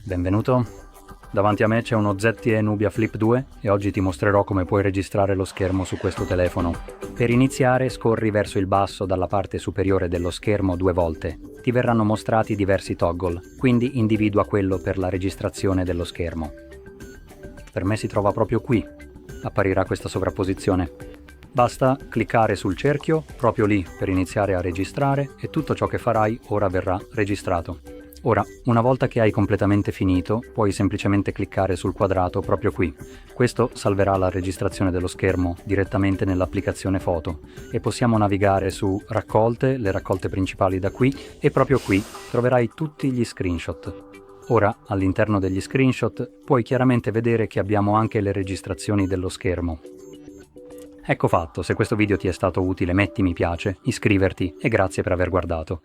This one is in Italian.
Benvenuto. Davanti a me c'è uno ZTE Nubia Flip 2 e oggi ti mostrerò come puoi registrare lo schermo su questo telefono. Per iniziare scorri verso il basso dalla parte superiore dello schermo 2 volte. Ti verranno mostrati diversi toggle, quindi individua quello per la registrazione dello schermo. Per me si trova proprio qui. Apparirà questa sovrapposizione. Basta cliccare sul cerchio proprio lì per iniziare a registrare e tutto ciò che farai ora verrà registrato. Ora, una volta che hai completamente finito, puoi semplicemente cliccare sul quadrato proprio qui. Questo salverà la registrazione dello schermo direttamente nell'applicazione Foto e possiamo navigare su Raccolte, le raccolte principali da qui e proprio qui troverai tutti gli screenshot. Ora, all'interno degli screenshot, puoi chiaramente vedere che abbiamo anche le registrazioni dello schermo. Ecco fatto, se questo video ti è stato utile metti mi piace, iscriverti e grazie per aver guardato.